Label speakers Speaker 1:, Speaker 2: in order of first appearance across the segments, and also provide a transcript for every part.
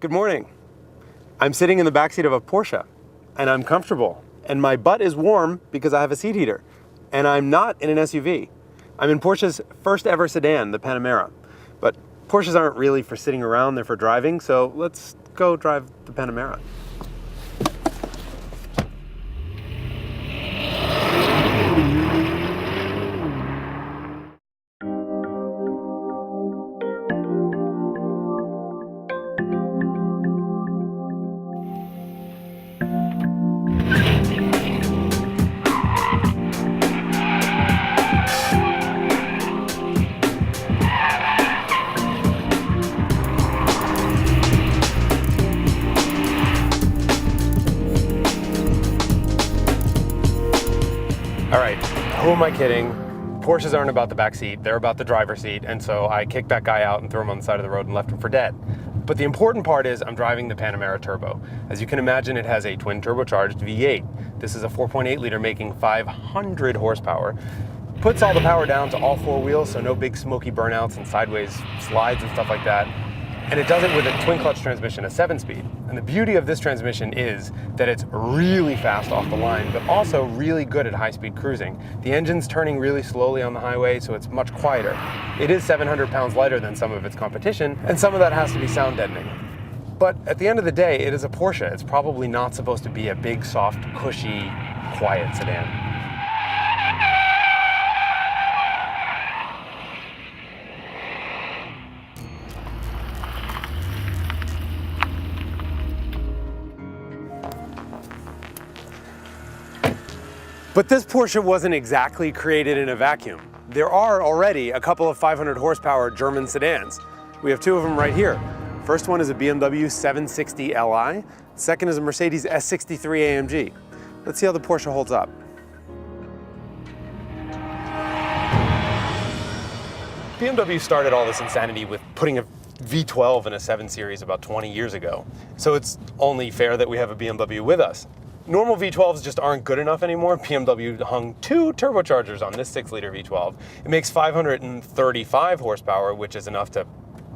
Speaker 1: Good morning. I'm sitting in the backseat of a Porsche and I'm comfortable and my butt is warm because I have a seat heater and I'm not in an SUV. I'm in Porsche's first ever sedan, the Panamera. But Porsches aren't really for sitting around, they're for driving, so let's go drive the Panamera. All right, who am I kidding? Porsches aren't about the back seat, they're about the driver's seat, and so I kicked that guy out and threw him on the side of the road and left him for dead. But the important part is I'm driving the Panamera Turbo. As you can imagine, it has a twin turbocharged V8. This is a 4.8 liter making 500 horsepower. Puts all the power down to all four wheels, so no big smoky burnouts and sideways slides and stuff like that. And it does it with a twin clutch transmission, a 7-speed. And the beauty of this transmission is that it's really fast off the line, but also really good at high-speed cruising. The engine's turning really slowly on the highway, so it's much quieter. It is 700 pounds lighter than some of its competition, and some of that has to be sound deadening. But at the end of the day, it is a Porsche. It's probably not supposed to be a big, soft, cushy, quiet sedan. But this Porsche wasn't exactly created in a vacuum. There are already a couple of 500 horsepower German sedans. We have two of them right here. First one is a BMW 760 Li. Second is a Mercedes S63 AMG. Let's see how the Porsche holds up. BMW started all this insanity with putting a V12 in a 7 Series about 20 years ago. So it's only fair that we have a BMW with us. Normal V12s just aren't good enough anymore. BMW hung two turbochargers on this 6-liter V12. It makes 535 horsepower, which is enough to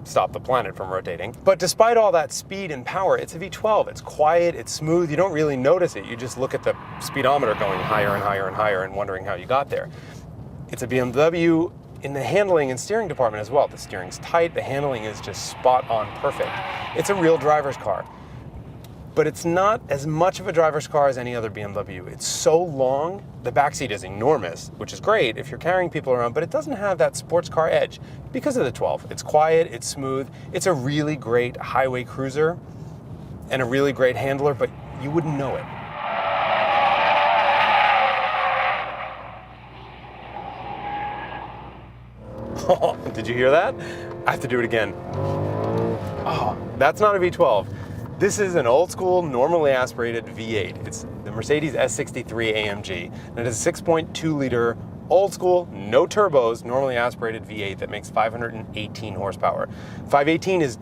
Speaker 1: stop the planet from rotating. But despite all that speed and power, it's a V12. It's quiet, it's smooth, you don't really notice it. You just look at the speedometer going higher and higher and higher and wondering how you got there. It's a BMW in the handling and steering department as well. The steering's tight, the handling is just spot on perfect. It's a real driver's car. But it's not as much of a driver's car as any other BMW. It's so long, the backseat is enormous, which is great if you're carrying people around, but it doesn't have that sports car edge because of the 12. It's quiet, it's smooth, it's a really great highway cruiser and a really great handler, but you wouldn't know it. Did you hear that? I have to do it again. Oh, that's not a V12. This is an old school, normally aspirated V8. It's the Mercedes S63 AMG, and it is a 6.2 liter, old school, no turbos, normally aspirated V8 that makes 518 horsepower. 518 is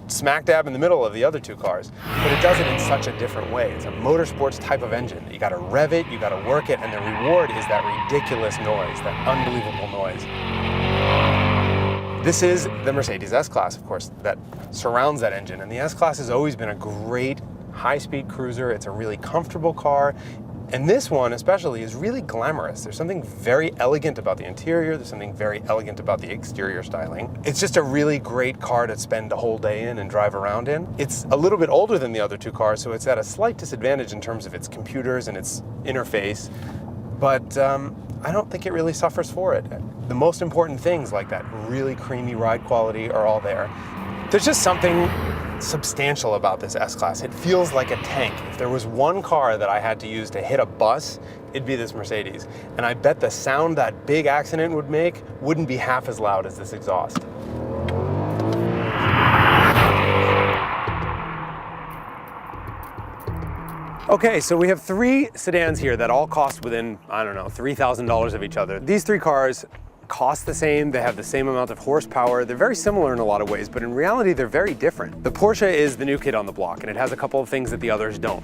Speaker 1: smack dab in the middle of the other two cars, but it does it in such a different way. It's a motorsports type of engine. You gotta rev it, you gotta work it, and the reward is that ridiculous noise, that unbelievable noise. This is the Mercedes S-Class, of course, that surrounds that engine. And the S-Class has always been a great high-speed cruiser. It's a really comfortable car. And this one especially is really glamorous. There's something very elegant about the interior. There's something very elegant about the exterior styling. It's just a really great car to spend a whole day in and drive around in. It's a little bit older than the other two cars, so it's at a slight disadvantage in terms of its computers and its interface. But I don't think it really suffers for it. The most important things like that really creamy ride quality are all there. There's just something substantial about this S-Class. It feels like a tank. If there was one car that I had to use to hit a bus, it'd be this Mercedes. And I bet the sound that big accident would make wouldn't be half as loud as this exhaust. Okay, so we have three sedans here that all cost within, I don't know, $3,000 of each other. These three cars cost the same, they have the same amount of horsepower, they're very similar in a lot of ways, but in reality they're very different. The Porsche is the new kid on the block, and it has a couple of things that the others don't.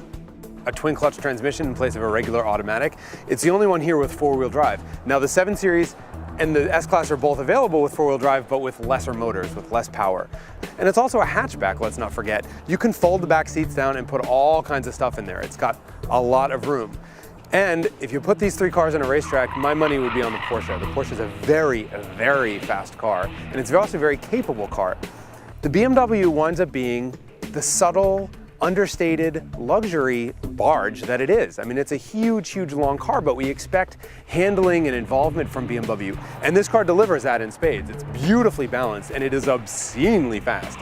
Speaker 1: A twin clutch transmission in place of a regular automatic. It's the only one here with four-wheel drive. Now the 7 Series And the S-Class are both available with four-wheel drive, but with lesser motors, with less power. And it's also a hatchback, let's not forget. You can fold the back seats down and put all kinds of stuff in there. It's got a lot of room. And if you put these three cars in a racetrack, my money would be on the Porsche. The Porsche is a very, very fast car, and it's also a very capable car. The BMW winds up being the subtle, understated luxury barge that it is. I mean, it's a huge, huge long car, but we expect handling and involvement from BMW. And this car delivers that in spades. It's beautifully balanced and it is obscenely fast.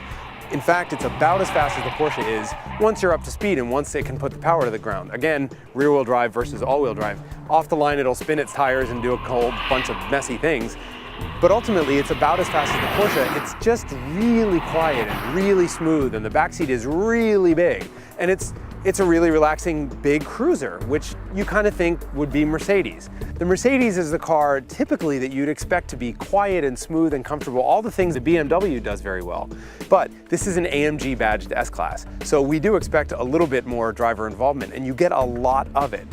Speaker 1: In fact, it's about as fast as the Porsche is once you're up to speed and once it can put the power to the ground. Again, rear-wheel drive versus all-wheel drive. Off the line, it'll spin its tires and do a whole bunch of messy things. But ultimately, it's about as fast as the Porsche. It's just really quiet and really smooth, and the backseat is really big. And it's a really relaxing big cruiser, which you kind of think would be Mercedes. The Mercedes is the car typically that you'd expect to be quiet and smooth and comfortable, all the things that BMW does very well. But this is an AMG badged S-Class, so we do expect a little bit more driver involvement, and you get a lot of it.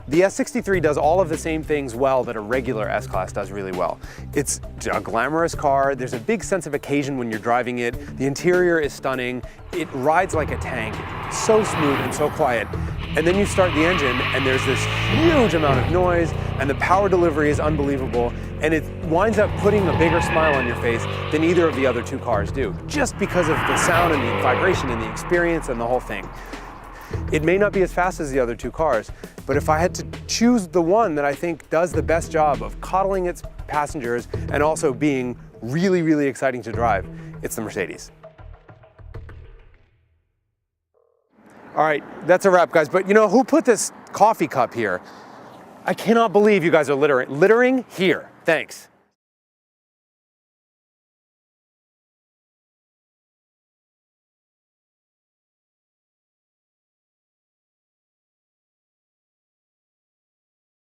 Speaker 1: The S63 does all of the same things well that a regular S-Class does really well. It's a glamorous car, there's a big sense of occasion when you're driving it, the interior is stunning, it rides like a tank, so smooth and so quiet. And then you start the engine and there's this huge amount of noise and the power delivery is unbelievable, and it winds up putting a bigger smile on your face than either of the other two cars do, just because of the sound and the vibration and the experience and the whole thing. It may not be as fast as the other two cars, but if I had to choose the one that I think does the best job of coddling its passengers and also being really, really exciting to drive, it's the Mercedes. All right, that's a wrap, guys. But you know, who put this coffee cup here? I cannot believe you guys are littering here. Thanks.